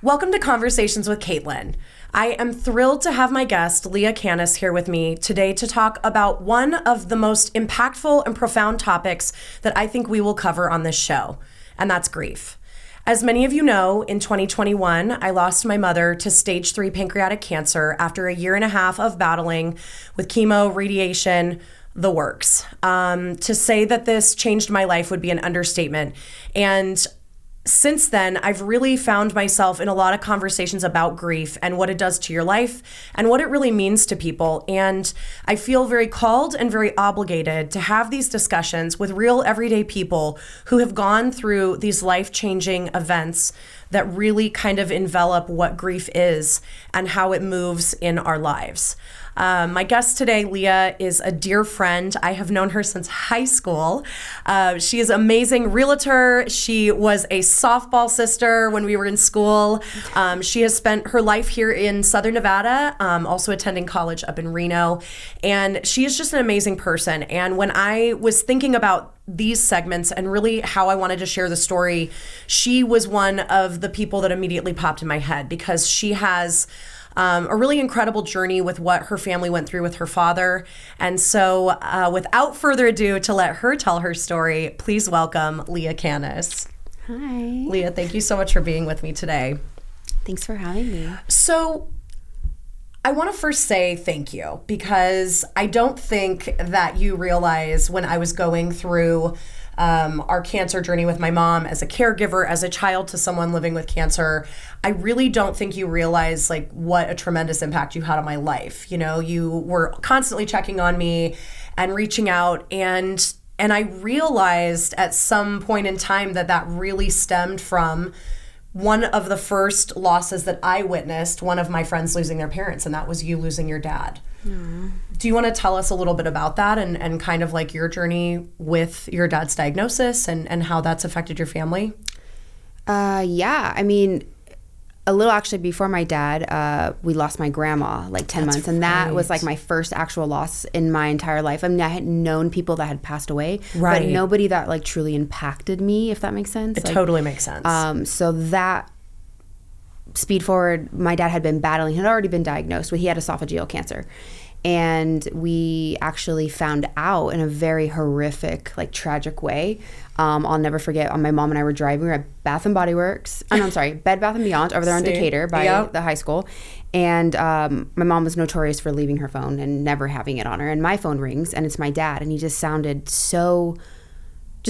Welcome to Conversations with Caitlin. I am thrilled to have my guest, Leah Kanas, here with me today to talk about one of the most impactful and profound topics that I think we will cover on this show, and that's grief. As many of you know, in 2021, I lost my mother to stage 3 pancreatic cancer after a year and a half of battling with chemo, radiation, the works. To say that this changed my life would be an understatement. And since then, I've really found myself in a lot of conversations about grief and what it does to your life and what it really means to people. And I feel very called and very obligated to have these discussions with real everyday people who have gone through these life-changing events that really kind of envelop what grief is and how it moves in our lives. My guest today, Leah, is a dear friend. I have known her since high school. She is an amazing realtor. She was a softball sister when we were in school. She has spent her life here in Southern Nevada, also attending college up in Reno. And she is just an amazing person. And when I was thinking about these segments and really how I wanted to share the story, she was one of the people that immediately popped in my head because she has a really incredible journey with what her family went through with her father. And so without further ado, to let her tell her story, please welcome Leah Kanas. Hi. Leah, thank you so much for being with me today. Thanks for having me. So I want to first say thank you because I don't think that you realize when I was going through our cancer journey with my mom as a caregiver, as a child to someone living with cancer, I really don't think you realize like what a tremendous impact you had on my life. You know, you were constantly checking on me and reaching out, and I realized at some point in time that really stemmed from one of the first losses that I witnessed, one of my friends losing their parents, and that was you losing your dad. Aww. Do you want to tell us a little bit about that and kind of like your journey with your dad's diagnosis and how that's affected your family? Yeah, I mean, a little actually before my dad, we lost my grandma like 10 months. And that was like my first actual loss in my entire life. I mean, I had known people that had passed away, but nobody that like truly impacted me, if that makes sense. It totally makes sense. So that speed forward, my dad had been battling, he had already been diagnosed, but he had esophageal cancer. And we actually found out in a very horrific, like tragic way. I'll never forget, my mom and I were driving, we were at Bath and Body Works. Oh, no, I'm sorry, Bed Bath & Beyond over there on Decatur by the high school. And my mom was notorious for leaving her phone and never having it on her. And my phone rings and it's my dad. And he just sounded so,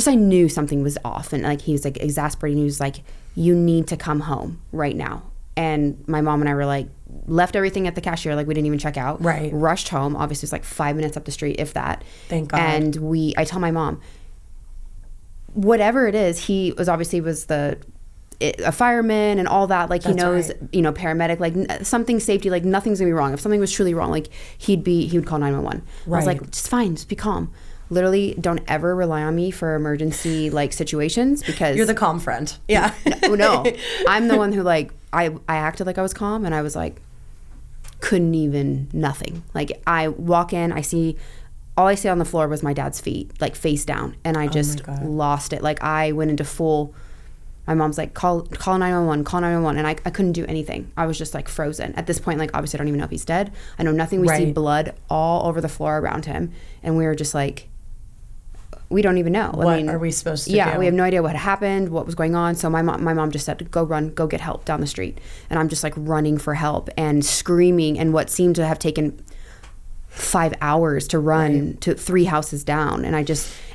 I knew something was off. And like he was like exasperating. He was like, you need to come home right now. And my mom and I were like, left everything at the cashier, like we didn't even check out. Right. Rushed home. Obviously, it's like 5 minutes up the street, if that. Thank God. And I tell my mom, whatever it is, he was obviously a fireman and all that. Like he knows, you know, paramedic, like something safety, like nothing's gonna be wrong. If something was truly wrong, like he would call 911. Right. I was like, it's fine, just be calm. Literally, don't ever rely on me for emergency like situations because you're the calm friend. Yeah. No, I'm the one who like I acted like I was calm and I was like couldn't even nothing. Like I walk in, all I see on the floor was my dad's feet, like face down, and I just lost it. Like I went into full. My mom's like, call 911, call 911, and I couldn't do anything. I was just like frozen. At this point, like obviously I don't even know if he's dead. I know nothing. We see blood all over the floor around him, and we were just like, we don't even know. What are we supposed to do? Yeah, we have no idea what had happened, what was going on. So my mom just said, go get help down the street. And I'm just like running for help and screaming, and what seemed to have taken 5 hours to run to 3 houses down. And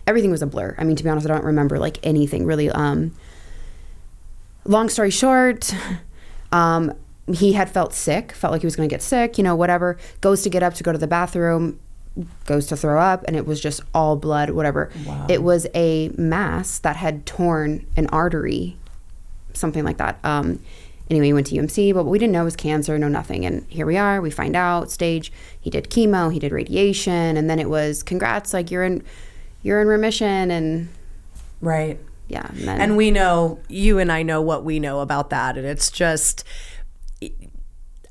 everything was a blur. I mean, to be honest, I don't remember like anything really. Long story short, he had felt like he was going to get sick, you know, whatever, goes to get up to go to the bathroom, goes to throw up, and it was just all blood, whatever. Wow. It was a mass that had torn an artery, something like that. Anyway, he went to UMC, but we didn't know it was cancer, no nothing. And here we are, we find out, stage, he did chemo, he did radiation, and then it was, congrats, like you're in remission, and right. Yeah. And we know, you and I know what we know about that, and it's just,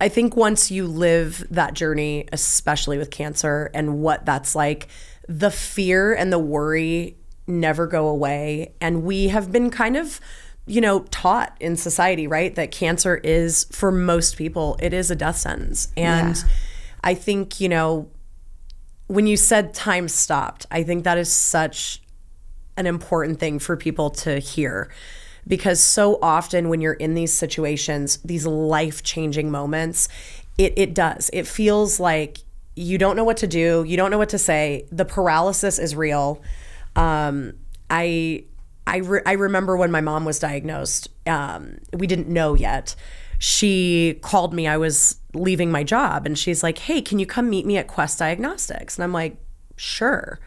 I think once you live that journey, especially with cancer and what that's like, the fear and the worry never go away. And we have been kind of taught in society, right? That cancer is, for most people, it is a death sentence. And I think, when you said time stopped, I think that is such an important thing for people to hear. Because so often when you're in these situations, these life-changing moments, it does. It feels like you don't know what to do. You don't know what to say. The paralysis is real. I remember when my mom was diagnosed, we didn't know yet. She called me. I was leaving my job and she's like, hey, can you come meet me at Quest Diagnostics? And I'm like, sure.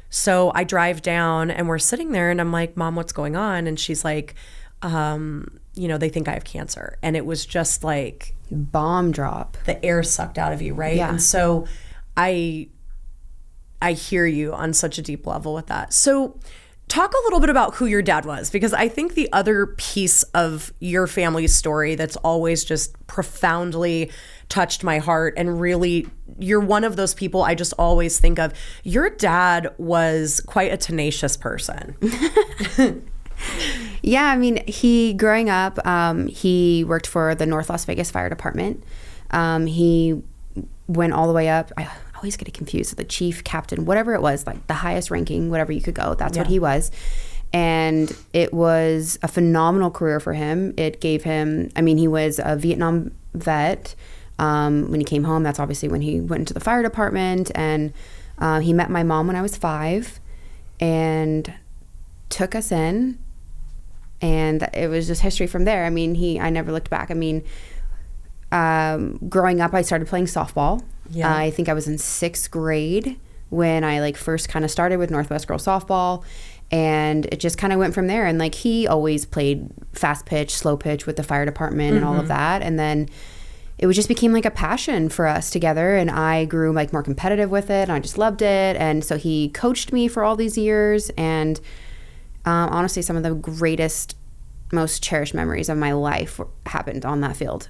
So I drive down and we're sitting there and I'm like, Mom, what's going on? And she's like, they think I have cancer. And it was just like bomb drop. The air sucked out of you, right? Yeah. And so I hear you on such a deep level with that. So talk a little bit about who your dad was, because I think the other piece of your family's story that's always just profoundly touched my heart, and really, you're one of those people I just always think of. Your dad was quite a tenacious person. Yeah, I mean, growing up, he worked for the North Las Vegas Fire Department. He went all the way up. I always get it confused with the chief, captain, whatever it was, like the highest ranking, whatever you could go. That's what he was. And it was a phenomenal career for him. It gave him, he was a Vietnam vet. When he came home, that's obviously when he went into the fire department. And he met my mom when I was 5 and took us in. And it was just history from there. I never looked back. Growing up, I started playing softball. Yeah. I think I was in 6th grade when I first kind of started with Northwest Girls Softball, and it just kind of went from there. And he always played fast pitch, slow pitch with the fire department and all of that. And then it just became a passion for us together, and I grew more competitive with it, and I just loved it. And so he coached me for all these years, and honestly, some of the greatest, most cherished memories of my life happened on that field.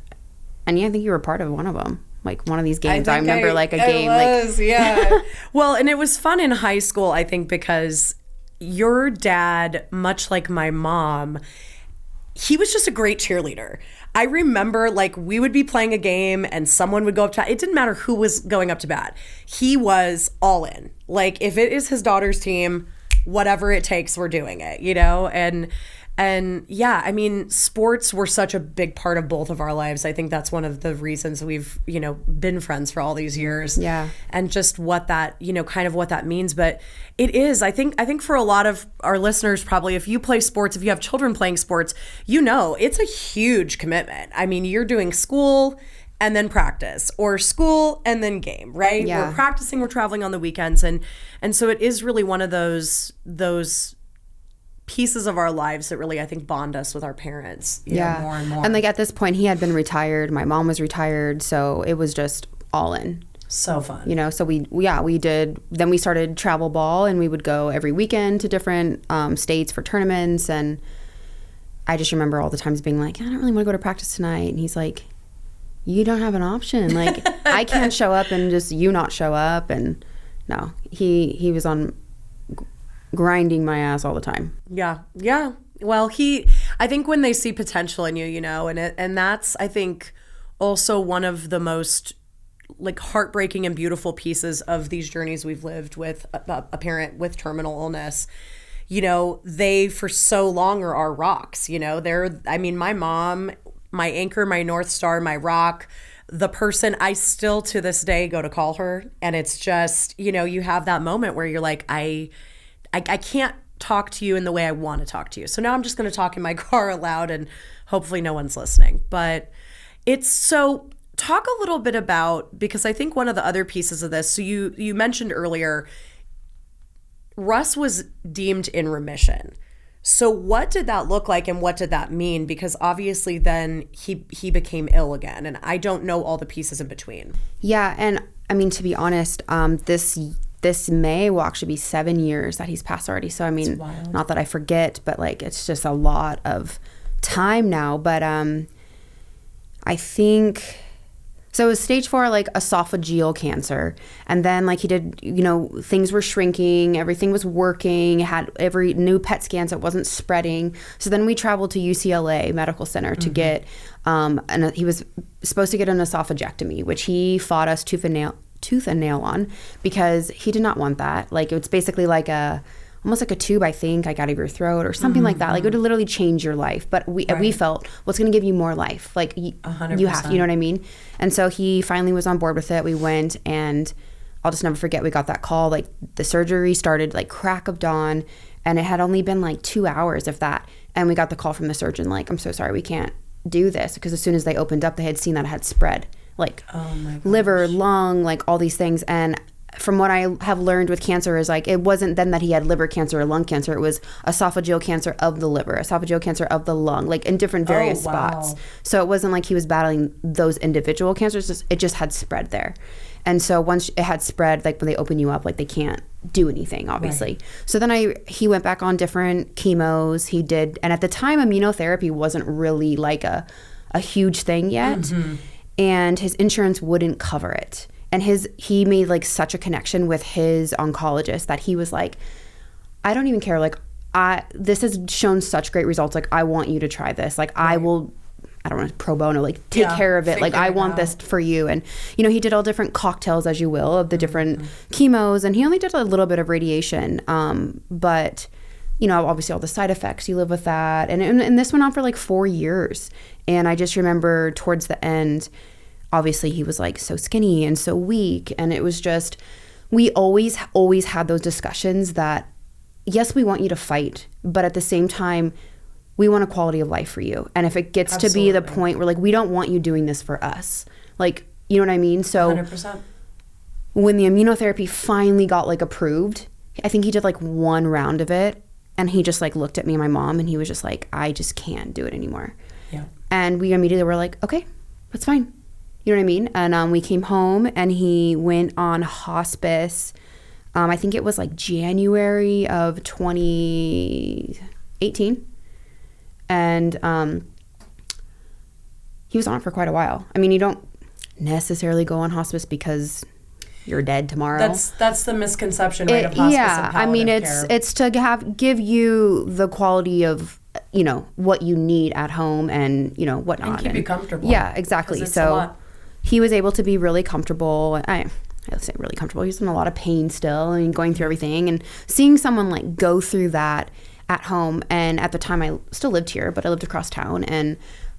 And I think you were part of one of them. One of these games. I remember a game. Yeah. Well, and it was fun in high school, I think, because your dad, much like my mom, he was just a great cheerleader. I remember we would be playing a game and someone would go up to bat. It didn't matter who was going up to bat. He was all in. If it is his daughter's team, whatever it takes, we're doing it, And yeah, sports were such a big part of both of our lives. I think that's one of the reasons we've, been friends for all these years. Yeah. And just what that, kind of what that means. But it is, I think for a lot of our listeners, probably, if you play sports, if you have children playing sports, it's a huge commitment. You're doing school and then practice, or school and then game, right? Yeah. We're practicing, we're traveling on the weekends. And so it is really one of those pieces of our lives that really, I think, bond us with our parents more and more. And at this point, he had been retired. My mom was retired. So it was just all in. So fun. So we did. Then we started travel ball, and we would go every weekend to different states for tournaments. And I just remember all the times being I don't really want to go to practice tonight. And he's like, you don't have an option. I can't show up and just you not show up. And no, he was on grinding my ass all the time. Yeah. Well, I think when they see potential in you, and that's, I think, also one of the most heartbreaking and beautiful pieces of these journeys we've lived with a parent with terminal illness. They for so long are our rocks. They're, my mom, my anchor, my North Star, my rock, the person I still to this day go to call her. And it's just, you have that moment where you're like, I can't talk to you in the way I want to talk to you. So now I'm just going to talk in my car aloud, and hopefully no one's listening. But talk a little bit about, because I think one of the other pieces of this, so you mentioned earlier, Russ was deemed in remission. So what did that look like, and what did that mean? Because obviously then he became ill again, and I don't know all the pieces in between. Yeah, and to be honest, this May will actually be 7 years that he's passed already. So not that I forget, but it's just a lot of time now. But I think So it was stage 4, like esophageal cancer. And then like he did, things were shrinking, everything was working, had every new PET scan, so it wasn't spreading. So then we traveled to UCLA Medical Center to get, and he was supposed to get an esophagectomy, which he fought us tooth and nail on because he did not want that. Like it's basically like almost like a tube, I think, like out of your throat or something like that. Like it would literally change your life. But we felt, what's going to give you more life? Like you have, you know what I mean? And so he finally was on board with it. We went, and I'll just never forget, we got that call. Like the surgery started like crack of dawn, and it had only been like 2 hours, if that. And we got the call from the surgeon, like, I'm so sorry, we can't do this. Because as soon as they opened up, they had seen that it had spread. Like liver, lung, like all these things. And from what I have learned with cancer is like, it wasn't then that he had liver cancer or lung cancer. It was esophageal cancer of the liver, esophageal cancer of the lung, like in different various spots. So it wasn't like he was battling those individual cancers. It just had spread there. And so once it had spread, like when they open you up, like they can't do anything, obviously. Right. So then he went back on different chemos. He did. And at the time, immunotherapy wasn't really like a huge thing yet. And his insurance wouldn't cover it. And he made like such a connection with his oncologist that he was like, I don't even care. Like this has shown such great results. Like I want you to try this. Like I will, I don't know, pro bono, like take care of it. Like I want this for you. And, he did all different cocktails, as you will, of the different chemos. And he only did a little bit of radiation. But, obviously all the side effects, you live with that. And this went on for like 4 years. And I just remember towards the end, obviously he was like so skinny and so weak. And it was just, we always had those discussions that, yes, we want you to fight, but at the same time, we want a quality of life for you. And if it gets to be the point where like, we don't want you doing this for us, like, you know what I mean? So 100%. When the immunotherapy finally got like approved, I think he did like 1 round of it. And he just like looked at me and my mom, and he was just like, I just can't do it anymore. Yeah. And we immediately were like, okay, that's fine. You know what I mean? And we came home, and he went on hospice. I think it was like January of 2018. And he was on it for quite a while. I mean, you don't necessarily go on hospice because you're dead tomorrow. That's the misconception, right, of hospice and palliative care. It's to give you the quality of what you need at home and whatnot, and keep you comfortable. Yeah, exactly. So he was able to be really comfortable. I'll say really comfortable. He was in a lot of pain still and going through everything, and seeing someone like go through that at home. And at the time I still lived here, but I lived across town, and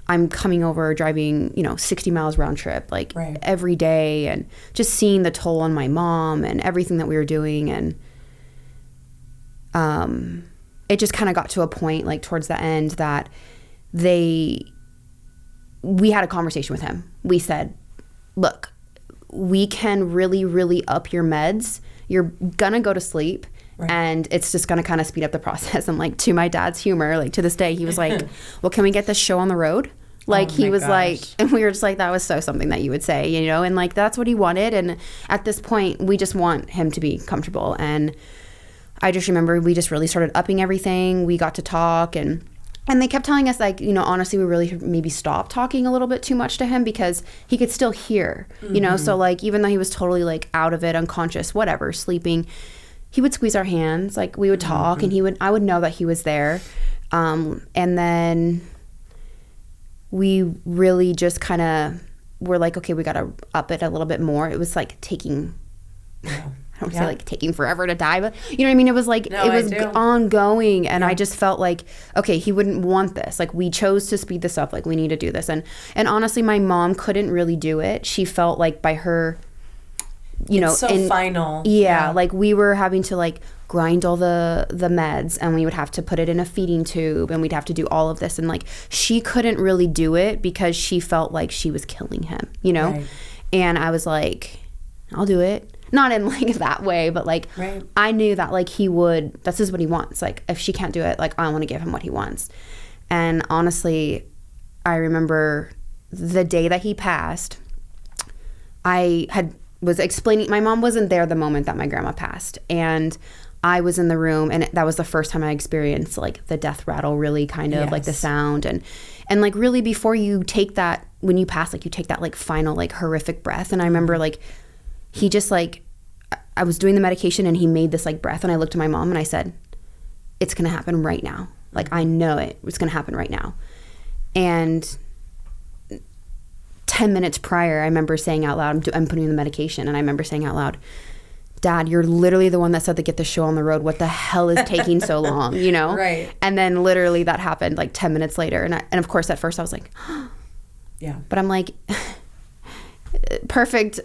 I'm coming over driving 60 miles round trip every day, and just seeing the toll on my mom and everything that we were doing. And it just kind of got to a point like towards the end that we had a conversation with him. We said, look, we can really, really up your meds. You're gonna go to sleep. Right. And it's just going to kind of speed up the process. And like, to my dad's humor, like to this day, he was like, well, can we get this show on the road? Like he was like, and we were just like, that was so something that you would say, and like, that's what he wanted. And at this point, we just want him to be comfortable. And I just remember we just really started upping everything. We got to talk, and they kept telling us like, honestly, we really maybe stopped talking a little bit too much to him because he could still hear, so like, even though he was totally like out of it, unconscious, whatever, sleeping, he would squeeze our hands, like we would talk, and I would know that he was there. And then we really just kind of were like, okay, we got to up it a little bit more. It was like taking, I don't say like taking forever to die, but you know what I mean? It was like, it was ongoing. And I just felt like, okay, he wouldn't want this. Like we chose to speed this up. Like we need to do this. And honestly, my mom couldn't really do it. She felt like by her, it's so final. Yeah, like we were having to like grind all the meds, and we would have to put it in a feeding tube, and we'd have to do all of this, and like she couldn't really do it because she felt like she was killing him, Right. And I was like, I'll do it. Not in like that way, but like I knew that like this is what he wants. Like if she can't do it, like I want to give him what he wants. And honestly, I remember the day that he passed, was explaining, my mom wasn't there the moment that my grandma passed, and I was in the room, and that was the first time I experienced like the death rattle, really kind of like the sound, and like really before you take that when you pass, like you take that like final like horrific breath. And I remember like he just like, I was doing the medication and he made this like breath, and I looked at my mom and I said, it's gonna happen right now. Like I know it's gonna happen right now. And 10 minutes prior, I remember saying out loud, I'm putting in the medication, and I remember saying out loud, Dad, you're literally the one that said to get the show on the road. What the hell is taking so long, you know? Right. And then literally that happened like 10 minutes later. And of course, at first I was like, yeah. But I'm like, perfect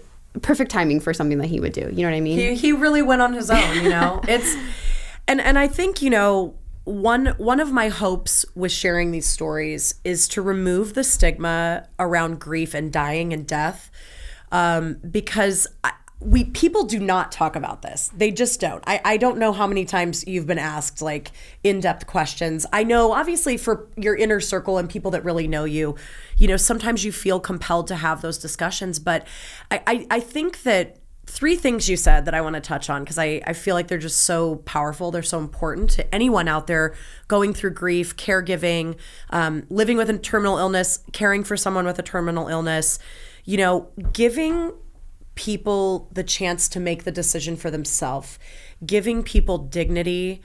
timing for something that he would do. You know what I mean? He really went on his own, you know? It's, and I think, you know, one of my hopes with sharing these stories is to remove the stigma around grief and dying and death, because people do not talk about this. They just don't. I don't know how many times you've been asked like in-depth questions. I know obviously for your inner circle and people that really know you, you know, sometimes you feel compelled to have those discussions. But I think that 3 things you said that I want to touch on, because I feel like they're just so powerful. They're so important to anyone out there going through grief, caregiving, living with a terminal illness, caring for someone with a terminal illness, you know, giving people the chance to make the decision for themselves, giving people dignity,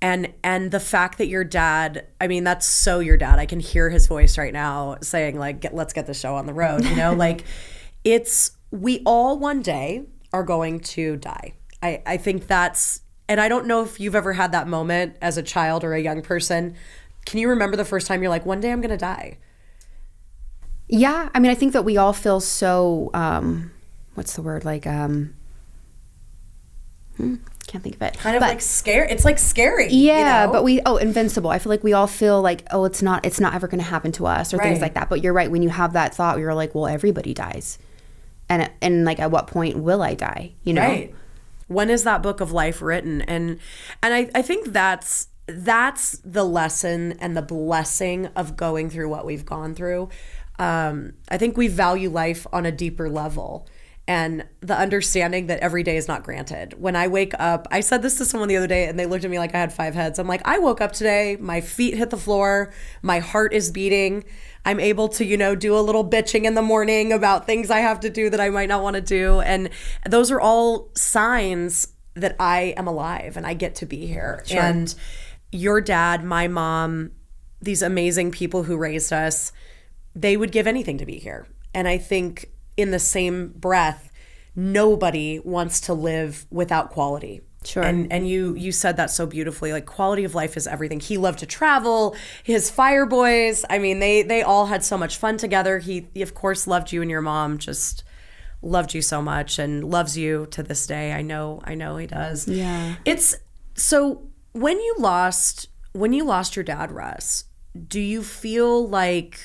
and the fact that your dad, I mean, that's so your dad. I can hear his voice right now saying like, let's get the show on the road, you know, like we all one day are going to die. I think that's, and I don't know if you've ever had that moment as a child or a young person. Can you remember the first time you're like, one day I'm going to die? Yeah. I mean, I think that we all feel so, what's the word? Like, can't think of it. Kind of like scary. It's like scary. Yeah, you know? but invincible. I feel like we all feel like, oh, it's not ever going to happen to us, or things like that. But you're right. When you have that thought, you're like, well, everybody dies. And like, at what point will I die? You know? Right. When is that book of life written? And I think that's the lesson and the blessing of going through what we've gone through. I think we value life on a deeper level, and the understanding that every day is not granted. When I wake up, I said this to someone the other day and they looked at me like I had 5 heads. I'm like, I woke up today, my feet hit the floor, my heart is beating. I'm able to, you know, do a little bitching in the morning about things I have to do that I might not want to do. And those are all signs that I am alive and I get to be here. Sure. And your dad, my mom, these amazing people who raised us, they would give anything to be here. And I think in the same breath, nobody wants to live without quality. Sure. And you said that so beautifully. Like, quality of life is everything. He loved to travel. His fire boys, I mean, they all had so much fun together. He of course loved you, and your mom just loved you so much and loves you to this day. I know he does. Yeah. It's so when you lost your dad, Russ, did you feel like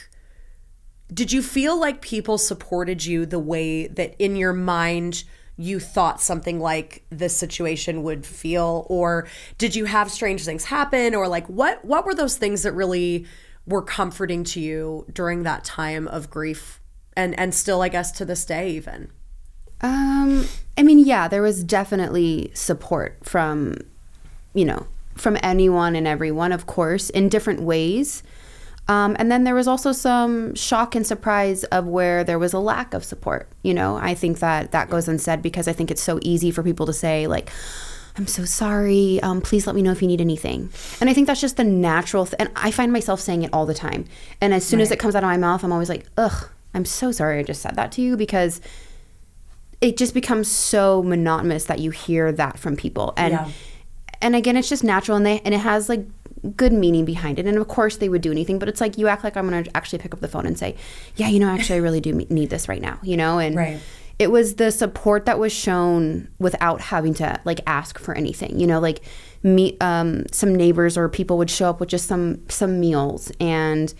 people supported you the way that in your mind you thought something like this situation would feel? Or did you have strange things happen? Or like, what were those things that really were comforting to you during that time of grief and still, I guess, to this day even? I mean, yeah, there was definitely support from anyone and everyone, of course, in different ways. And then there was also some shock and surprise of where there was a lack of support. You know, I think that goes unsaid because I think it's so easy for people to say, like, I'm so sorry. Please let me know if you need anything. And I think that's just the natural and I find myself saying it all the time. And as soon as it comes out of my mouth, I'm always like, ugh, I'm so sorry I just said that to you, because it just becomes so monotonous that you hear that from people. And again, it's just natural, and it has like good meaning behind it. And of course they would do anything, but it's like, you act like I'm going to actually pick up the phone and say, yeah, you know, actually I really do need this right now, you know? And it was the support that was shown without having to like ask for anything, you know, like some neighbors or people would show up with just some meals. And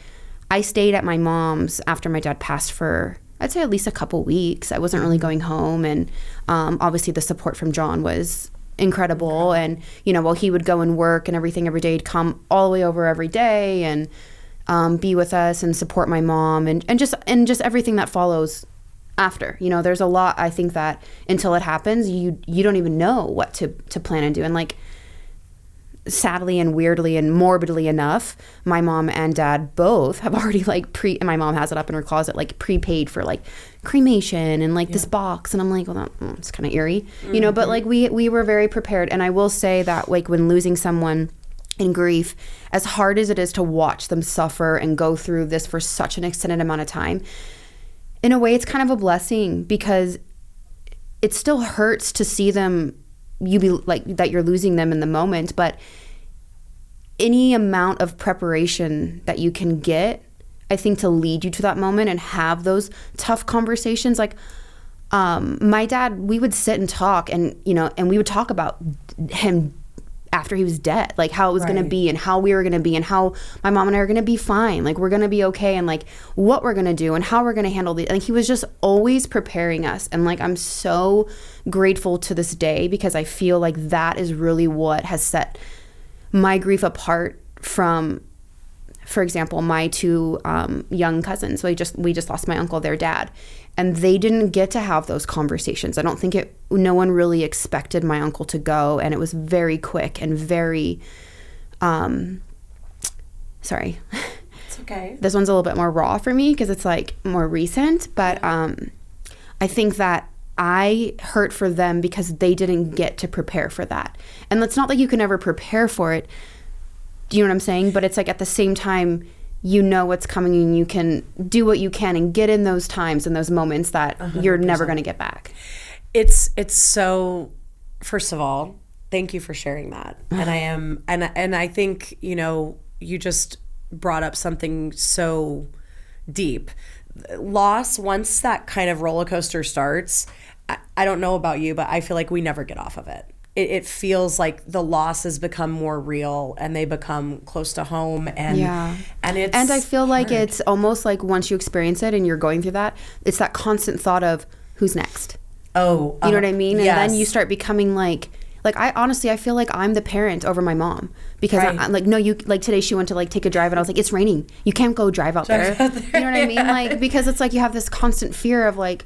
I stayed at my mom's after my dad passed for, I'd say, at least a couple weeks. I wasn't really going home. And obviously the support from John was incredible. And, you know, while he would go and work and everything every day, he'd come all the way over every day and be with us and support my mom and just everything that follows after. You know, there's a lot, I think, that until it happens, you don't even know what to plan and do. And like, sadly and weirdly and morbidly enough, my mom and dad both have already like and my mom has it up in her closet, like prepaid for like cremation and like this box. And I'm like, well, it's kind of eerie, you know, but like we were very prepared. And I will say that like when losing someone in grief, as hard as it is to watch them suffer and go through this for such an extended amount of time, in a way it's kind of a blessing, because it still hurts to see them, you be like that you're losing them in the moment, but any amount of preparation that you can get, I think, to lead you to that moment and have those tough conversations. Like my dad, we would sit and talk, and you know, and we would talk about him after he was dead, like how it was going to be and how we were going to be and how my mom and I are going to be fine, like we're going to be okay, and like what we're going to do and how we're going to handle the, like he was just always preparing us. And like I'm so grateful to this day, because I feel like that is really what has set my grief apart from, for example, my two young cousins. We just lost my uncle, their dad, and they didn't get to have those conversations. I don't think no one really expected my uncle to go, and it was very quick and very, sorry. It's okay. This one's a little bit more raw for me because it's like more recent, but I think that I hurt for them because they didn't get to prepare for that. And it's not like you can ever prepare for it. Do you know what I'm saying? But it's like at the same time, you know what's coming, and you can do what you can and get in those times and those moments that 100%. You're never going to get back. It's so, first of all, thank you for sharing that. And I think, you know, you just brought up something so deep. Loss, once that kind of roller coaster starts, I don't know about you, but I feel like we never get off of it. It feels like the losses become more real and they become close to home, and I feel like it's almost like once you experience it and you're going through that, it's that constant thought of who's next. You know what I mean? And then you start becoming like I honestly, I feel like I'm the parent over my mom, because I'm like, no, you, like today she went to like take a drive and I was like, it's raining, you can't go drive out there. You know what I mean? Like, because it's like you have this constant fear of like,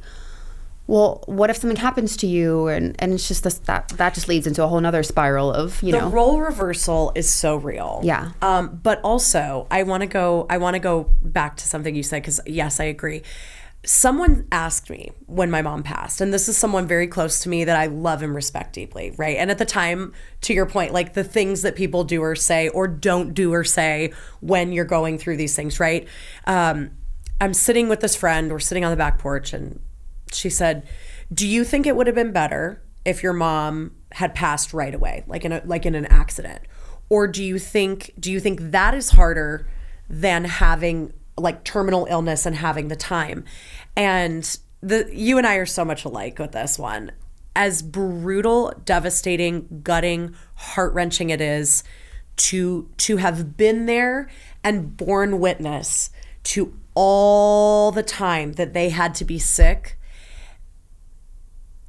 well, what if something happens to you? And it's just this, that just leads into a whole nother spiral of, you know. The role reversal is so real. Yeah. But also I want to go back to something you said, because yes, I agree. Someone asked me when my mom passed, and this is someone very close to me that I love and respect deeply, right? And at the time, to your point, like the things that people do or say or don't do or say when you're going through these things, right? I'm sitting with this friend, we're sitting on the back porch, and she said, do you think it would have been better if your mom had passed right away, like in an accident? Or do you think that is harder than having like terminal illness and having the time? And you and I are so much alike with this one. As brutal, devastating, gutting, heart-wrenching it is to have been there and borne witness to all the time that they had to be sick,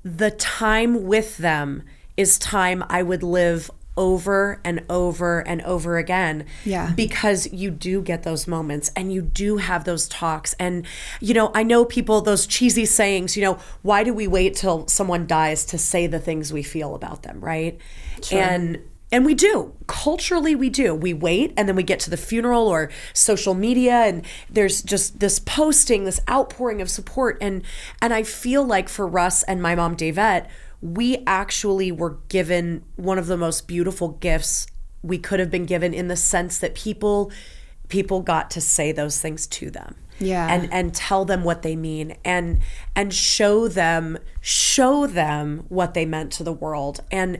the time with them is time I would live over and over and over again. Yeah. Because you do get those moments and you do have those talks. And, you know, I know people, those cheesy sayings, you know, why do we wait till someone dies to say the things we feel about them, right? Sure. And we do. Culturally, we do. We wait, and then we get to the funeral or social media, and there's just this posting, this outpouring of support. And I feel like for Russ and my mom, Davette, we actually were given one of the most beautiful gifts we could have been given, in the sense that people got to say those things to them. Yeah. And tell them what they mean, and show them what they meant to the world. And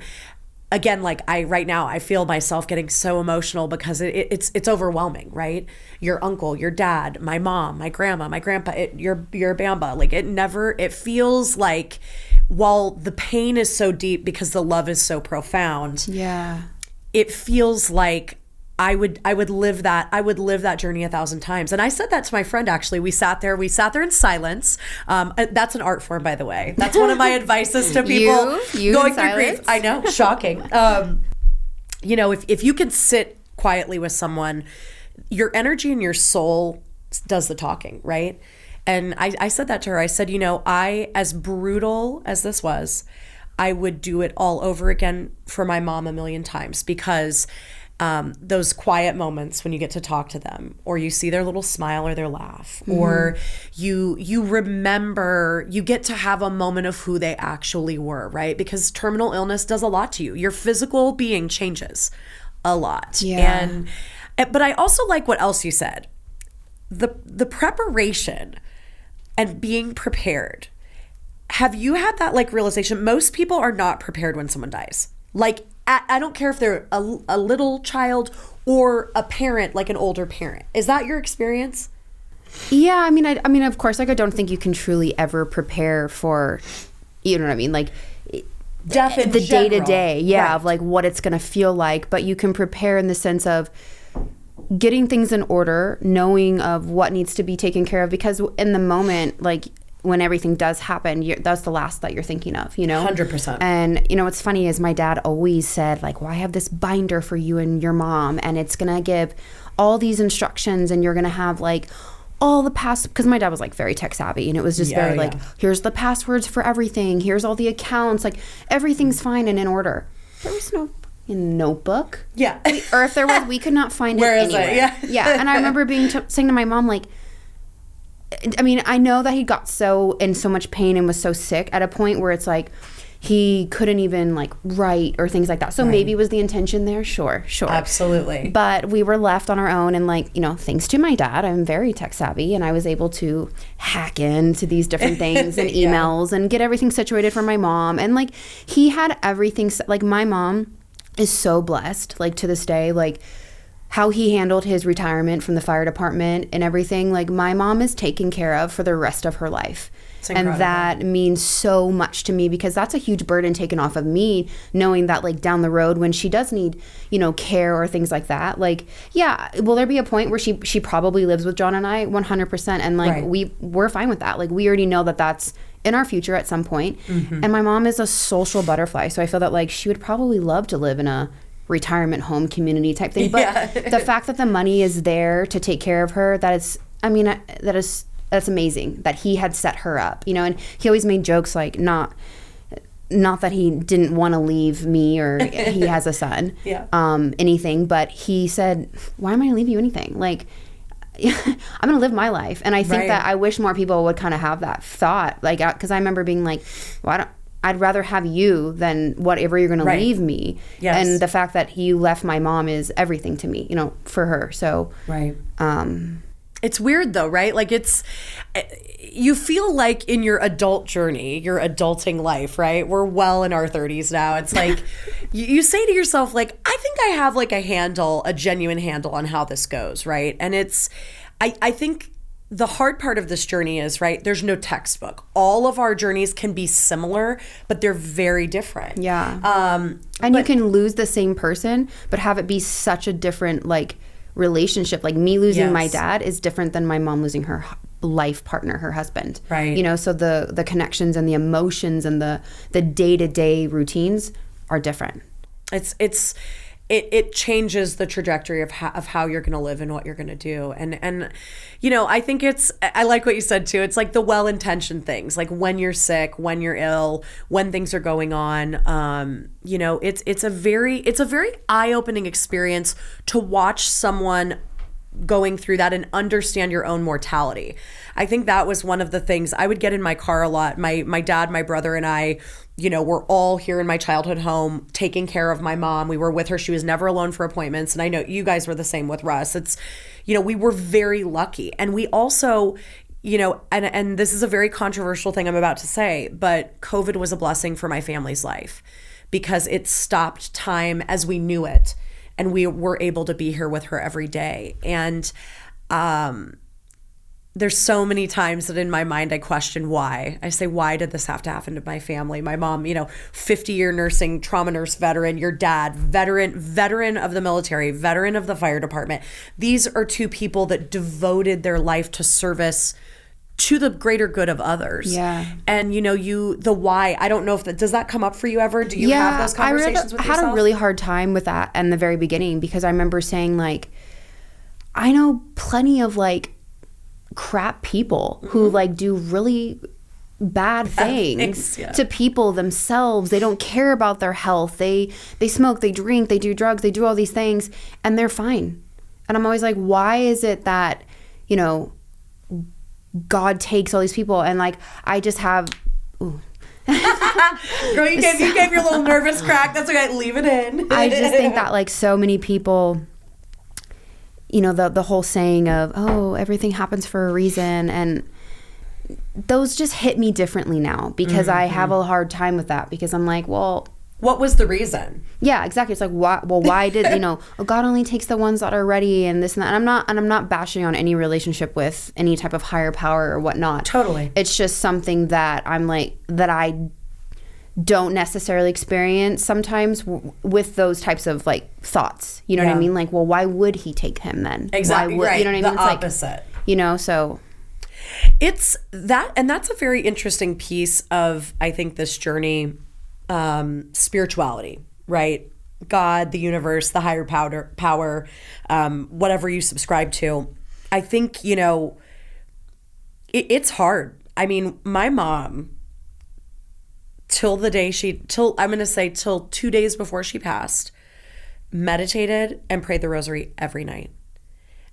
again, like right now, I feel myself getting so emotional because it's overwhelming, right? Your uncle, your dad, my mom, my grandma, my grandpa, your Bamba, like it feels like, while the pain is so deep because the love is so profound, yeah, it feels like I would live that journey 1,000 times. And I said that to my friend, actually. We sat there in silence. That's an art form, by the way. That's one of my advices to people you going through grief. I know, shocking. You know, if you can sit quietly with someone, your energy and your soul does the talking, right? And I said that to her. I said, you know, as brutal as this was, I would do it all over again for my mom a million times, because those quiet moments when you get to talk to them, or you see their little smile or their laugh, or you remember, you get to have a moment of who they actually were, right? Because terminal illness does a lot to you. Your physical being changes a lot. Yeah. But I also like what else you said. The preparation and being prepared. Have you had that like realization? Most people are not prepared when someone dies. Like, I don't care if they're a little child or a parent, like an older parent. Is that your experience? Yeah, I mean, of course, like, I don't think you can truly ever prepare for, you know what I mean? Like, Death in the general. day-to-day, Right. of like what it's going to feel like. But you can prepare in the sense of getting things in order, knowing of what needs to be taken care of. Because in the moment, like, when everything does happen, that's the last that you're thinking of, you know? 100%. And, you know, what's funny is my dad always said, like, well, I have this binder for you and your mom, and it's going to give all these instructions, and you're going to have, like, all the because my dad was, like, very tech savvy, and it was just very, like, here's the passwords for everything. Here's all the accounts. Like, everything's fine and in order. There was no notebook. Yeah. Or if there was, we could not find Where it is it? anywhere. Yeah. Yeah. And I remember saying to my mom, like, I mean, I know that he got in so much pain and was so sick at a point where it's like he couldn't even like write or things like that. So maybe was the intention there? Sure. Absolutely. But we were left on our own, and like, you know, thanks to my dad, I'm very tech savvy, and I was able to hack into these different things and emails and get everything situated for my mom. And like, he had everything, like, my mom is so blessed, like, to this day, like, how he handled his retirement from the fire department and everything. Like, my mom is taken care of for the rest of her life. And that means so much to me, because that's a huge burden taken off of me, knowing that, like, down the road when she does need, you know, care or things like that, like, yeah, will there be a point where she probably lives with John and I? 100%. And like, we're fine with that. Like, we already know that that's in our future at some point. And my mom is a social butterfly, so I feel that, like, she would probably love to live in a retirement home community type thing. But the fact that the money is there to take care of her, that's amazing that he had set her up, you know. And he always made jokes, like, not that he didn't want to leave me, or he has a son, anything, but he said, why am I gonna leave you anything? Like, I'm gonna live my life. And I think that I wish more people would kind of have that thought, like, because I remember being like, well, I'd rather have you than whatever you're going to leave me. Yes. And the fact that you left my mom is everything to me, you know, for her. So, it's weird though, right? Like, you feel like in your adult journey, your adulting life, right? We're well in our 30s now. It's like, you say to yourself, like, I think I have like a genuine handle on how this goes, right? And I think the hard part of this journey is, right, there's no textbook. All of our journeys can be similar, but they're very different. Yeah. And you can lose the same person, but have it be such a different, like, relationship. Like, me losing my dad is different than my mom losing her life partner, her husband. Right. You know, so the connections and the emotions and the day-to-day routines are different. It changes the trajectory of how you're going to live and what you're going to do. And you know, I think I like what you said too. It's like the well-intentioned things, like when you're sick, when you're ill, when things are going on. You know, it's a very eye-opening experience to watch someone going through that and understand your own mortality. I think that was one of the things. I would get in my car a lot. My dad, my brother, and I, you know, we're all here in my childhood home taking care of my mom. We were with her. She was never alone for appointments. And I know you guys were the same with Russ. It's, you know, we were very lucky. And we also, you know, and this is a very controversial thing I'm about to say, but COVID was a blessing for my family's life because it stopped time as we knew it. And we were able to be here with her every day. And there's so many times that in my mind I question why. I say, why did this have to happen to my family? My mom, you know, 50-year nursing, trauma nurse veteran, your dad, veteran of the military, veteran of the fire department. These are two people that devoted their life to service to the greater good of others. Yeah. And you know, the why, I don't know if does that come up for you ever? Do you have those conversations with yourself? I had a really hard time with that in the very beginning, because I remember saying, like, I know plenty of like crap people who like do really bad things yeah. to people themselves. They don't care about their health. They smoke, they drink, they do drugs, they do all these things, and they're fine. And I'm always like, why is it that, you know, God takes all these people? And like, I just have, ooh. Girl, you gave your little nervous crack. That's okay. Leave it in. I just think that like so many people, you know, the whole saying of, oh, everything happens for a reason, and those just hit me differently now because I have a hard time with that, because I'm like, well, what was the reason? Yeah, exactly. It's like, why did, you know, oh, God only takes the ones that are ready and this and that. And I'm not bashing on any relationship with any type of higher power or whatnot. Totally. It's just something that I'm like, that I don't necessarily experience sometimes with those types of like thoughts. You know what I mean? Like, well, why would he take him then? Exactly. Right. You know what I mean? The it's opposite. Like, you know, so. It's that, and that's a very interesting piece of, I think, this journey, spirituality, right? God, the universe, the higher power, whatever you subscribe to. I think, you know, it's hard. I mean, my mom, till 2 days before she passed, meditated and prayed the rosary every night.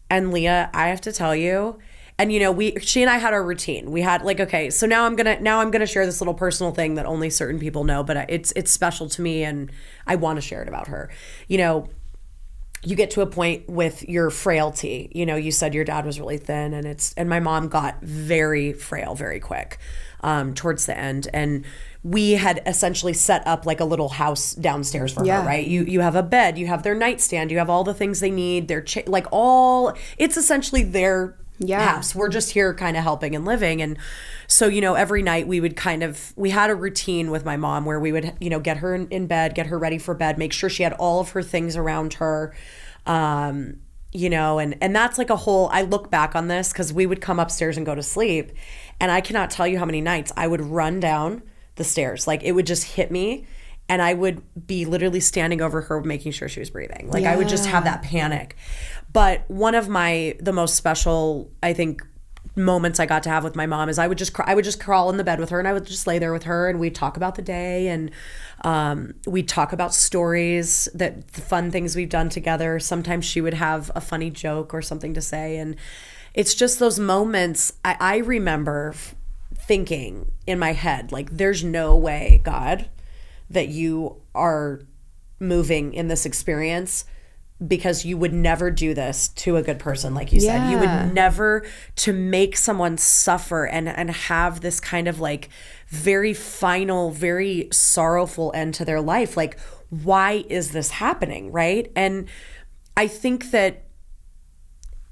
And Leah, I have to tell you, and you know, she and I had our routine. We had like, okay, so now I'm gonna share this little personal thing that only certain people know, but it's special to me, and I want to share it about her. You know, you get to a point with your frailty. You know, you said your dad was really thin, and my mom got very frail very quick towards the end, and we had essentially set up like a little house downstairs for her, right? You have a bed, you have their nightstand, you have all the things they need, it's essentially their house. We're just here kind of helping and living. And so, you know, every night we had a routine with my mom where we would, you know, get her in bed, get her ready for bed, make sure she had all of her things around her, you know, and that's like I look back on this because we would come upstairs and go to sleep, and I cannot tell you how many nights I would run down the stairs. Like, it would just hit me, and I would be literally standing over her making sure she was breathing. Like, I would just have that panic. But one of the most special, I think, moments I got to have with my mom is I would just crawl in the bed with her, and I would just lay there with her, and we'd talk about the day, and we'd talk about stories, the fun things we've done together. Sometimes she would have a funny joke or something to say, and it's just those moments. I remember thinking in my head, like, there's no way, God, that you are moving in this experience, because you would never do this to a good person, like you said. You would never, to make someone suffer and have this kind of like very final, very sorrowful end to their life. Like, why is this happening, right? And I think that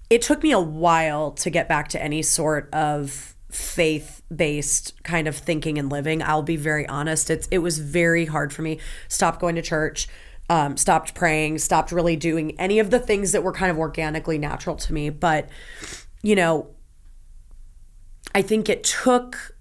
it took me a while to get back to any sort of faith-based kind of thinking and living. I'll be very honest. It was very hard for me. Stopped going to church, stopped praying, stopped really doing any of the things that were kind of organically natural to me. But, you know, I think it took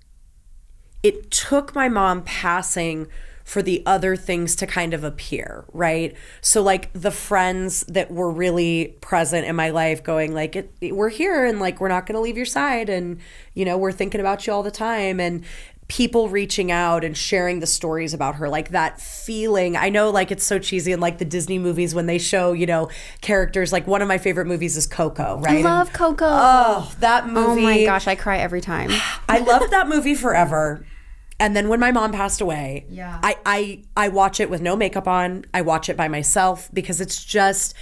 my mom passing for the other things to kind of appear, right? So like the friends that were really present in my life going like, we're here, and like, we're not going to leave your side, and, you know, we're thinking about you all the time, and people reaching out and sharing the stories about her, like that feeling. I know, like, it's so cheesy in like the Disney movies when they show, you know, characters. Like, one of my favorite movies is Coco, right? I love Coco. Oh, that movie. Oh my gosh, I cry every time. I loved that movie forever. And then when my mom passed away, I watch it with no makeup on. I watch it by myself, because it's just,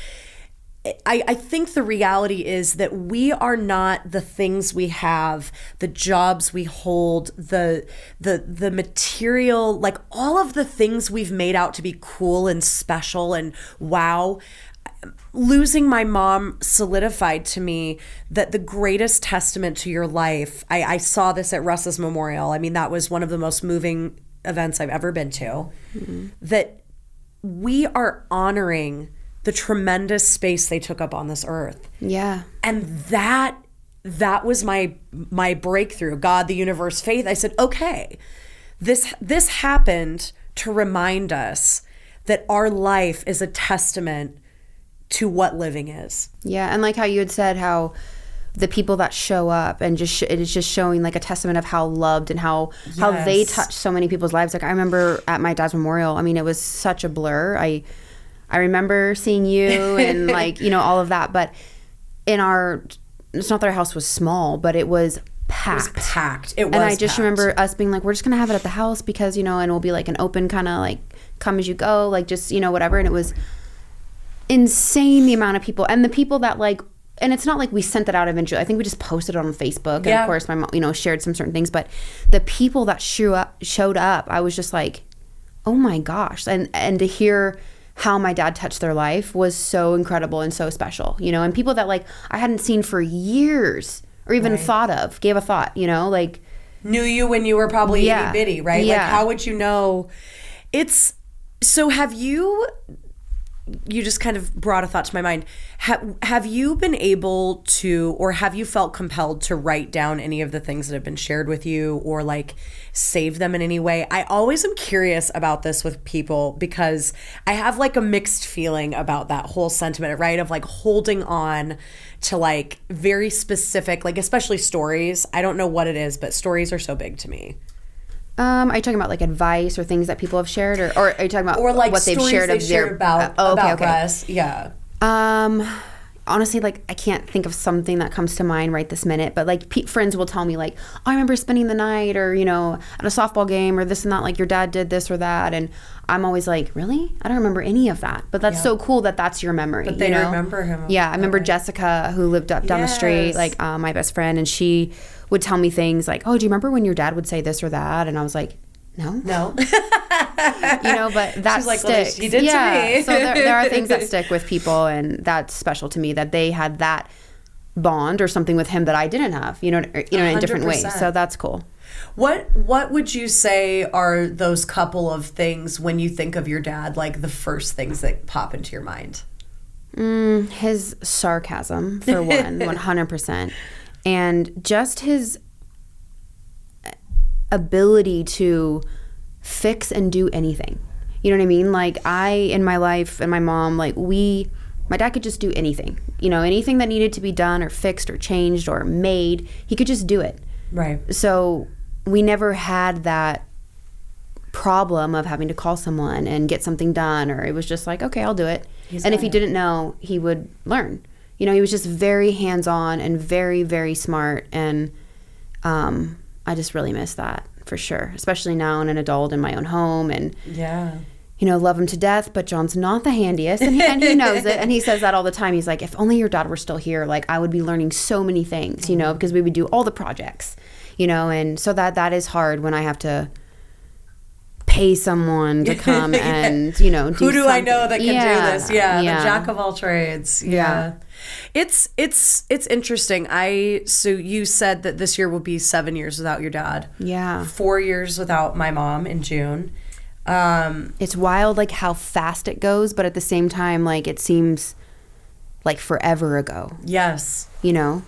I think the reality is that we are not the things we have, the jobs we hold, the material, like all of the things we've made out to be cool and special and wow. Losing my mom solidified to me that the greatest testament to your life, I saw this at Russ's memorial. I mean, that was one of the most moving events I've ever been to, that we are honoring the tremendous space they took up on this earth. Yeah. And that was my breakthrough. God, the universe, faith. I said, okay, this happened to remind us that our life is a testament to what living is. Yeah, and like how you had said how the people that show up and just it is just showing like a testament of how loved and how they touch so many people's lives. Like I remember at my dad's memorial, I mean, it was such a blur. I remember seeing you and like, you know, all of that, but it's not that our house was small, but it was packed. It was packed. It was And I just packed. remember us being like, we're just going to have it at the house because, you know, and it'll be like an open kind of like come as you go, like just, you know, whatever. And it was insane the amount of people and the people that like, and it's not like we sent it out eventually. I think we just posted it on Facebook. And of course my mom, you know, shared some certain things, but the people that showed up, I was just like, oh my gosh. And to hear how my dad touched their life was so incredible and so special, you know, and people that like I hadn't seen for years or even gave a thought, you know, like knew you when you were probably itty bitty, right? Yeah. Like how would you know? So have you just kind of brought a thought to my mind. Have you been able to, or have you felt compelled to write down any of the things that have been shared with you or like save them in any way? I always am curious about this with people because I have like a mixed feeling about that whole sentiment, right? Of like holding on to like very specific, like especially stories. I don't know what it is, but stories are so big to me. Are you talking about like advice or things that people have shared, or are you talking about or like what they've shared of their about us? Yeah. Honestly, like I can't think of something that comes to mind right this minute, but like friends will tell me like, oh, I remember spending the night, or you know, at a softball game, or this and that. Like your dad did this or that, and I'm always like, really? I don't remember any of that. But that's so cool that that's your memory. But they remember him. Yeah, I remember Jessica, who lived up down the street, like my best friend, and she would tell me things like, oh, do you remember when your dad would say this or that? And I was like, no. You know, but that She's like, sticks. well, he did to me. So there are things that stick with people, and that's special to me that they had that bond or something with him that I didn't have, you know, in different ways. So that's cool. What would you say are those couple of things when you think of your dad, like the first things that pop into your mind? His sarcasm, for one, 100%. And just his ability to fix and do anything. You know what I mean? Like in my life and my mom, like my dad could just do anything. You know, anything that needed to be done or fixed or changed or made, he could just do it. Right. So we never had that problem of having to call someone and get something done, or it was just like, okay, I'll do it. And if he didn't know, he would learn. You know, he was just very hands-on and very, very smart. And I just really miss that for sure, especially now in an adult in my own home. And, you know, love him to death, but John's not the handiest. And he knows it. And he says that all the time. He's like, if only your dad were still here, like I would be learning so many things, you know, because we would do all the projects, you know. And so that is hard when I have to pay someone to come and, you know, do who do something. I know that can do this? The jack of all trades. Yeah. It's interesting. So you said that this year will be 7 years without your dad. Yeah. 4 years without my mom in June. It's wild like how fast it goes, but at the same time like it seems like forever ago. Yes. You know?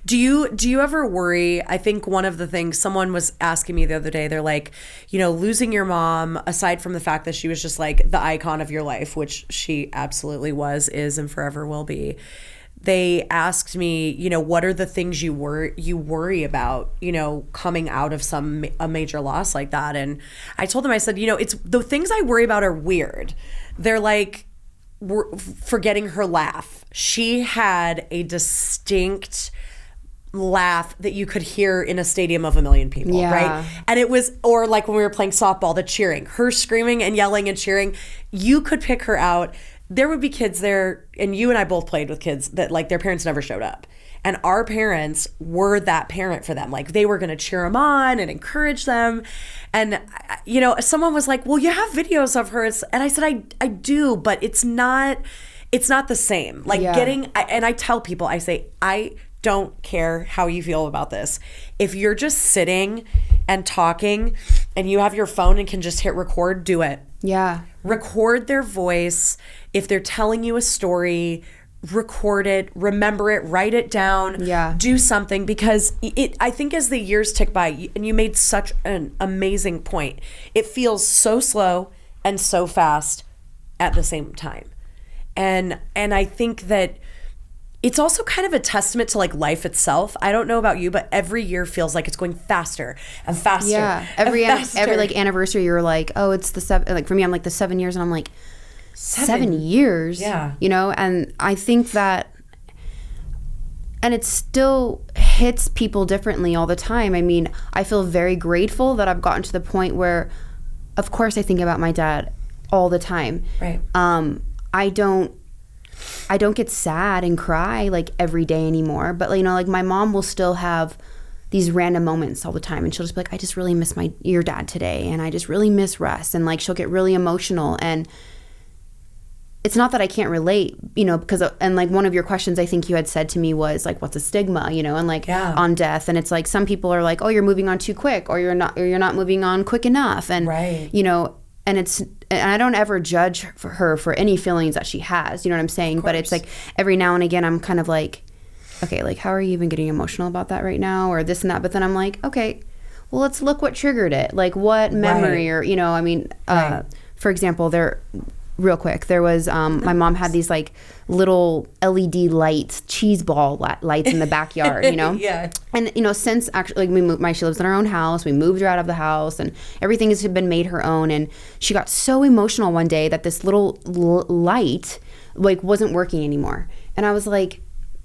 Do you ever worry? I think one of the things someone was asking me the other day, they're like, you know, losing your mom, aside from the fact that she was just like the icon of your life, which she absolutely was, is, and forever will be. They asked me, you know, what are the things you worry about, you know, coming out of a major loss like that? And I told them, I said, you know, it's the things I worry about are weird. They're like, forgetting her laugh. She had a distinct laugh that you could hear in a stadium of 1 million people, right? And it was, or like when we were playing softball, the cheering, her screaming and yelling and cheering, you could pick her out. There would be kids there, and you and I both played with kids that like their parents never showed up. And our parents were that parent for them. Like they were going to cheer them on and encourage them. And, you know, someone was like, well, you have videos of her. And I said, I do, but it's not the same. Like and I tell people, I say, I don't care how you feel about this. If you're just sitting and talking and you have your phone and can just hit record, do it. Yeah. Record their voice. If they're telling you a story, record it, remember it, write it down, do something, because I think as the years tick by, and you made such an amazing point, it feels so slow and so fast at the same time. And I think that it's also kind of a testament to like life itself. I don't know about you, but every year feels like it's going faster and faster. Yeah. Every like anniversary, you're like, oh, it's the 7. Like for me, I'm like the 7 years, and I'm like, 7 years. Yeah. You know, and I think that, and it still hits people differently all the time. I mean, I feel very grateful that I've gotten to the point where, of course, I think about my dad all the time. Right. I don't get sad and cry like every day anymore, but you know, like my mom will still have these random moments all the time, and she'll just be like, I just really miss your dad today, and I just really miss Russ, and like she'll get really emotional. And it's not that I can't relate, you know, because, and like one of your questions I think you had said to me was like, what's a stigma, you know, and like on death, and it's like some people are like, oh, you're moving on too quick, or you're not moving on quick enough, and you know, and I don't ever judge her for any feelings that she has, you know what I'm saying? But it's like every now and again I'm kind of like, okay, like how are you even getting emotional about that right now, or this and that? But then I'm like, okay, well, let's look what triggered it, like what memory, or you know, I mean, for example, real quick, there was my mom had these like little LED lights, cheese ball lights in the backyard, you know. And you know, since actually like she lives in her own house, we moved her out of the house, and everything has been made her own. And she got so emotional one day that this little light like wasn't working anymore. And I was like,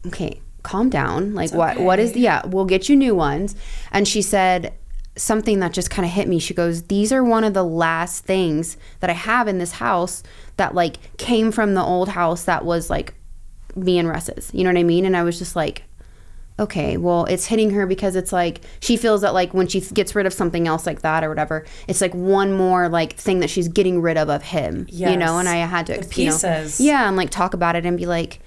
okay, calm down. Like what is we'll get you new ones. And she said something that just kind of hit me. She goes, these are one of the last things that I have in this house that like came from the old house that was like me and Russ's, you know what I mean? And I was just like, okay, well, it's hitting her because it's like she feels that like when she gets rid of something else like that or whatever, it's like one more like thing that she's getting rid of him, you know. And I had to, the pieces, and like talk about it and be like,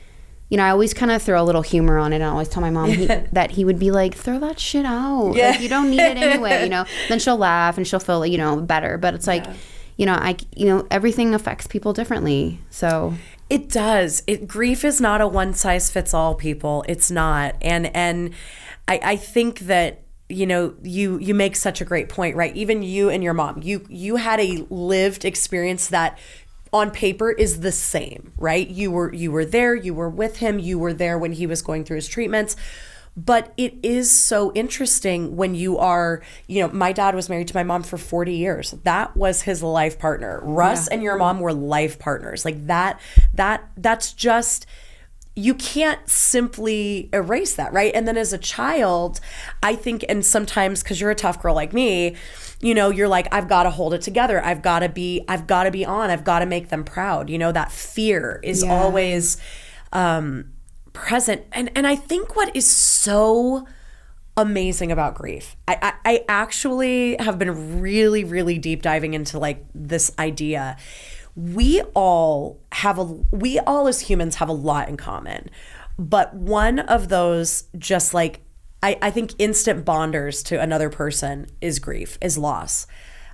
you know, I always kind of throw a little humor on it, and I always tell my mom that he would be like, throw that shit out. Like, you don't need it anyway, you know. Then she'll laugh and she'll feel, you know, better. But it's like, you know, everything affects people differently. So it does. Grief is not a one size fits all, people. It's not. And I think that, you know, you make such a great point, right? Even you and your mom, you had a lived experience that on paper is the same, right? You were there, you were with him, you were there when he was going through his treatments. But it is so interesting when you are, you know, my dad was married to my mom for 40 years. That was his life partner. Russ and your mom were life partners. Like that's just, you can't simply erase that, right? And then as a child, I think, and sometimes because you're a tough girl like me, you know, you're like, I've got to hold it together. I've got to be on. I've got to make them proud. You know, that fear is always present. And I think what is so amazing about grief, I actually have been really, really deep diving into like this idea. We all as humans have a lot in common, but one of those just like, I think instant bonders to another person is grief, is loss.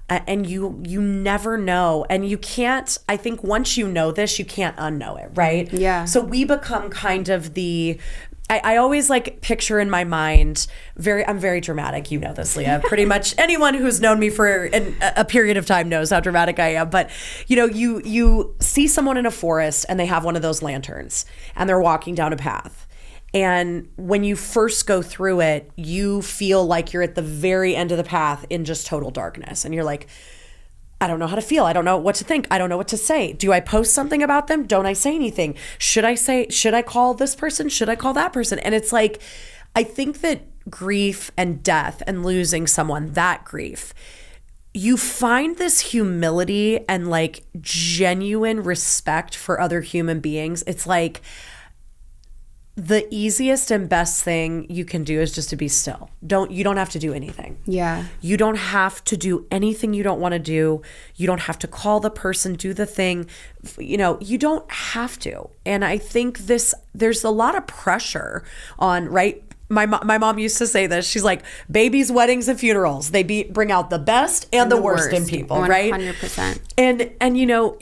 And you never know. And you can't, I think once you know this, you can't unknow it, right? Yeah. So we become kind of I always like picture in my mind, I'm very dramatic. You know this, Leah. Pretty much anyone who's known me for a period of time knows how dramatic I am. But, you know, you see someone in a forest and they have one of those lanterns and they're walking down a path. And when you first go through it, you feel like you're at the very end of the path in just total darkness. And you're like, I don't know how to feel. I don't know what to think. I don't know what to say. Do I post something about them? Don't I say anything? Should I call this person? Should I call that person? And it's like, I think that grief and death and losing someone, that grief, you find this humility and like genuine respect for other human beings. It's like, the easiest and best thing you can do is just to be still. You don't have to do anything. Yeah. You don't have to do anything you don't want to do. You don't have to call the person, do the thing. You know, you don't have to. And I think there's a lot of pressure on, right? My mom used to say this. She's like, babies, weddings, and funerals, they bring out the best and the worst in people, 100%. Right? 100%. And you know,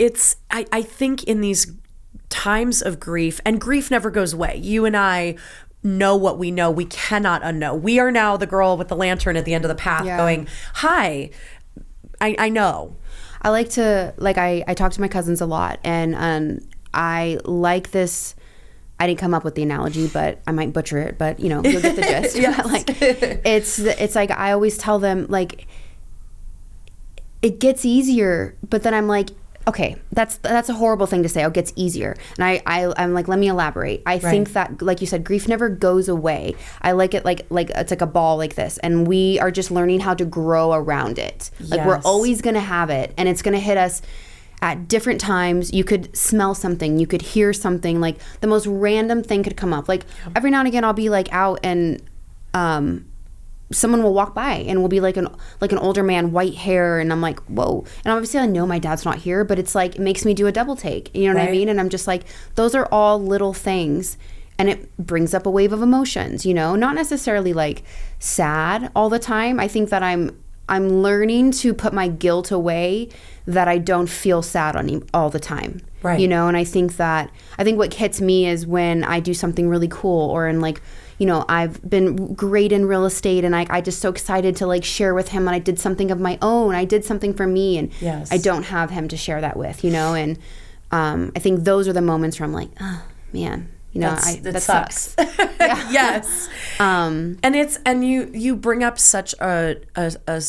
I think in these times of grief, and grief never goes away. You and I know what we know. We cannot unknow. We are now the girl with the lantern at the end of the path going, hi, I know. I like to, I talk to my cousins a lot, and I like this I didn't come up with the analogy, but I might butcher it, but you know, you'll get the gist. Like it's like I always tell them, like, it gets easier, but then I'm like, okay, that's a horrible thing to say. Oh, it gets easier. And I'm like, let me elaborate. I think that, like you said, grief never goes away. I like it like it's like a ball like this, and we are just learning how to grow around it. Like we're always gonna have it, and it's gonna hit us at different times. You could smell something, you could hear something, like the most random thing could come up. Like every now and again I'll be like out and someone will walk by and will be like an older man, white hair, and I'm like, whoa. And obviously I know my dad's not here, but it's like, it makes me do a double take, you know what I mean? And I'm just like, those are all little things, and it brings up a wave of emotions, you know, not necessarily like sad all the time. I think that I'm learning to put my guilt away, that I don't feel sad on all the time. Right. You know, and I think what hits me is when I do something really cool, or in like, you know, I've been great in real estate, and I just so excited to like share with him, and I did something of my own. I did something for me, and I don't have him to share that with, you know, and I think those are the moments where I'm like, oh man, you know, that sucks. Yes. And you bring up such a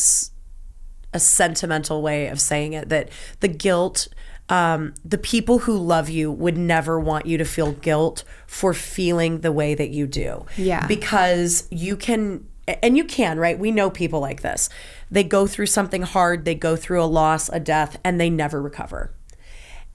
sentimental way of saying it, that the guilt, the people who love you would never want you to feel guilt for feeling the way that you do. Yeah. Because you can, right? We know people like this. They go through something hard, they go through a loss, a death, and they never recover.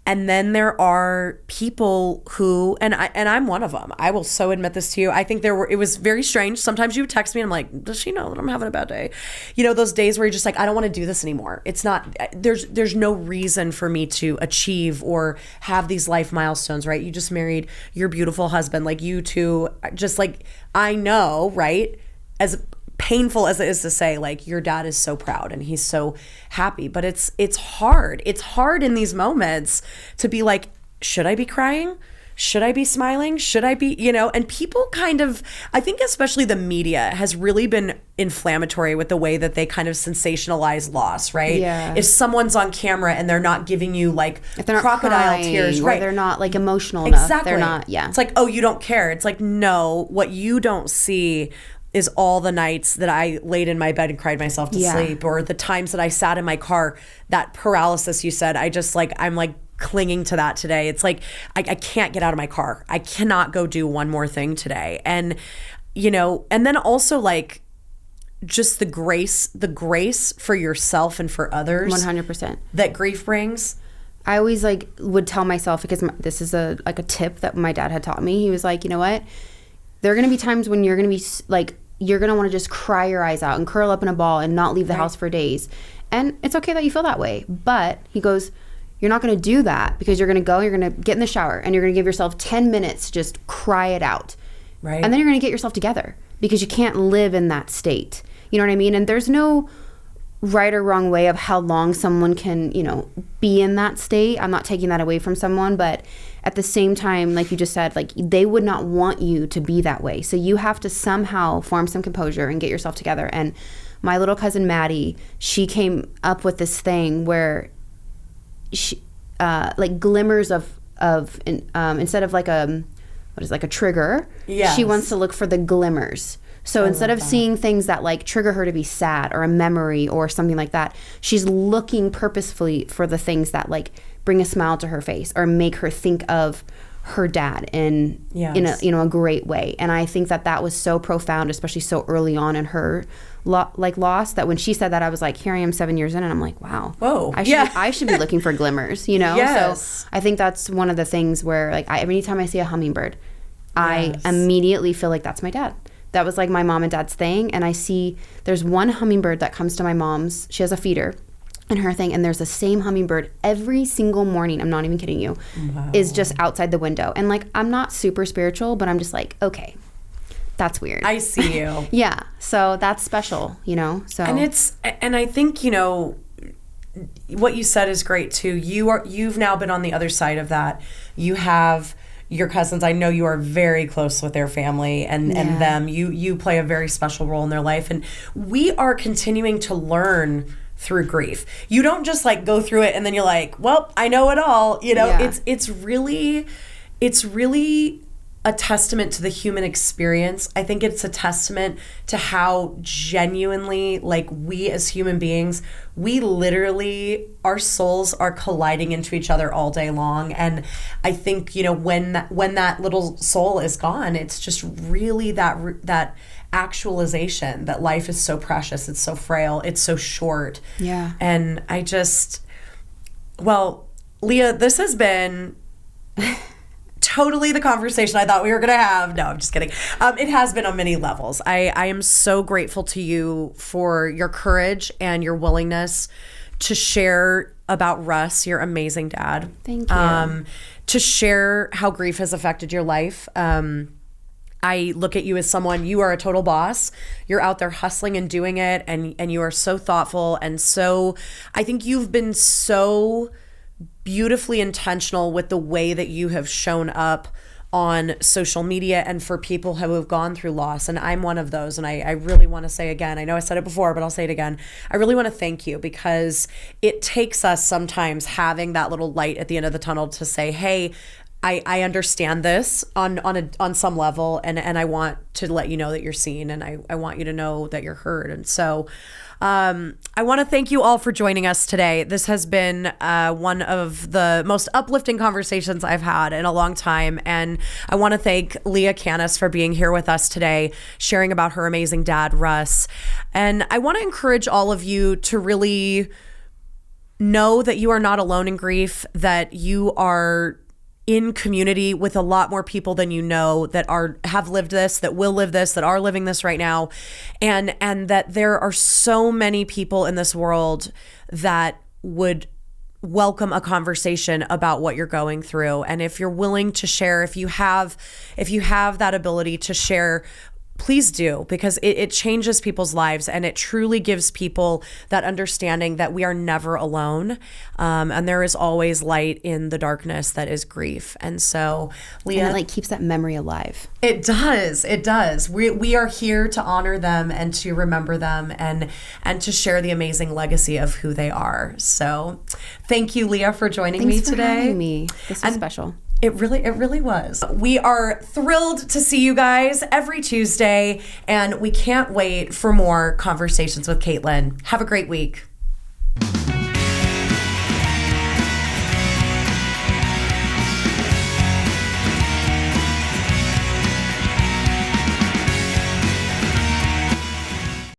And then there are people who, and I'm one of them. I will so admit this to you. I think it was very strange. Sometimes you would text me and I'm like, does she know that I'm having a bad day? You know, those days where you're just like, I don't want to do this anymore. It's not, there's no reason for me to achieve or have these life milestones, right? You just married your beautiful husband. Like, you two, just like, I know, right? As painful as it is to say, like, your dad is so proud and he's so happy, but it's hard. It's hard in these moments to be like, should I be crying? Should I be smiling? Should I be, you know? And people kind of, I think especially the media has really been inflammatory with the way that they kind of sensationalize loss, right? Yeah. If someone's on camera and they're not giving you like crocodile crying, tears, right? They're not like emotional enough. Exactly. They're not, yeah. It's like, oh, you don't care. It's like, no, what you don't see is all the nights that I laid in my bed and cried myself to sleep, or the times that I sat in my car, that paralysis you said, I'm like clinging to that today. It's like, I can't get out of my car. I cannot go do one more thing today. And, you know, and then also like just the grace for yourself and for others. 100%. That grief brings. I always like would tell myself, because this is a tip that my dad had taught me. He was like, you know what? There are going to be times when you're going to be like, you're going to want to just cry your eyes out and curl up in a ball and not leave the house for days. And it's okay that you feel that way. But he goes, you're not going to do that, because you're going to get in the shower and you're going to give yourself 10 minutes to just cry it out. Right. And then you're going to get yourself together, because you can't live in that state. You know what I mean? And there's no right or wrong way of how long someone can, you know, be in that state. I'm not taking that away from someone, but at the same time, like you just said, like, they would not want you to be that way. So you have to somehow form some composure and get yourself together. And my little cousin Maddie, she came up with this thing where she, like glimmers of instead of like a trigger, she wants to look for the glimmers. So instead of seeing things that like trigger her to be sad, or a memory or something like that, she's looking purposefully for the things that like bring a smile to her face or make her think of her dad in a great way. And I think that was so profound, especially so early on in her loss, that when she said that, I was like, here I am 7 years in, and I'm like, wow, whoa, I should be looking for glimmers, you know? Yes. So I think that's one of the things where like every time I see a hummingbird, I immediately feel like that's my dad. That was like my mom and dad's thing. And I see there's one hummingbird that comes to my mom's. She has a feeder in her thing. And there's the same hummingbird every single morning. I'm not even kidding you. Wow. Is just outside the window. And like, I'm not super spiritual, but I'm just like, okay, that's weird. I see you. Yeah. So that's special, you know? So. And I think, you know, what you said is great too. You've now been on the other side of that. You have your cousins. I know you are very close with their family and them. You play a very special role in their life. And we are continuing to learn through grief. You don't just like go through it and then you're like, well, I know it all. You know, it's really a testament to the human experience. I think it's a testament to how genuinely, like, we as human beings, we literally, our souls are colliding into each other all day long. And I think, you know, when that little soul is gone, it's just really that actualization that life is so precious, it's so frail, it's so short. Yeah. And well, Leah, this has been totally the conversation I thought we were going to have. No, I'm just kidding. It has been on many levels. I am so grateful to you for your courage and your willingness to share about Russ, your amazing dad. Thank you. To share how grief has affected your life. I look at you as someone, you are a total boss. You're out there hustling and doing it, and you are so thoughtful. And so I think you've been so beautifully intentional with the way that you have shown up on social media and for people who have gone through loss. And I'm one of those. And I really want to say again, I know I said it before, but I'll say it again. I really want to thank you, because it takes us sometimes having that little light at the end of the tunnel to say, hey, I understand this on some level, and I want to let you know that you're seen, and I want you to know that you're heard. And so I want to thank you all for joining us today. This has been one of the most uplifting conversations I've had in a long time. And I want to thank Leah Kanas for being here with us today, sharing about her amazing dad, Russ. And I want to encourage all of you to really know that you are not alone in grief, that you are in community with a lot more people than you know that have lived this, that will live this, that are living this right now. And that there are so many people in this world that would welcome a conversation about what you're going through. And if you're willing to share, if you have that ability to share, please do, because it changes people's lives, and it truly gives people that understanding that we are never alone, and there is always light in the darkness that is grief. And so, Leah, and it like keeps that memory alive. It does. We are here to honor them and to remember them and to share the amazing legacy of who they are. So thank you, Leah, for joining me today. Thanks for having me. This was special. It really was. We are thrilled to see you guys every Tuesday, and we can't wait for more conversations with Caitlin. Have a great week.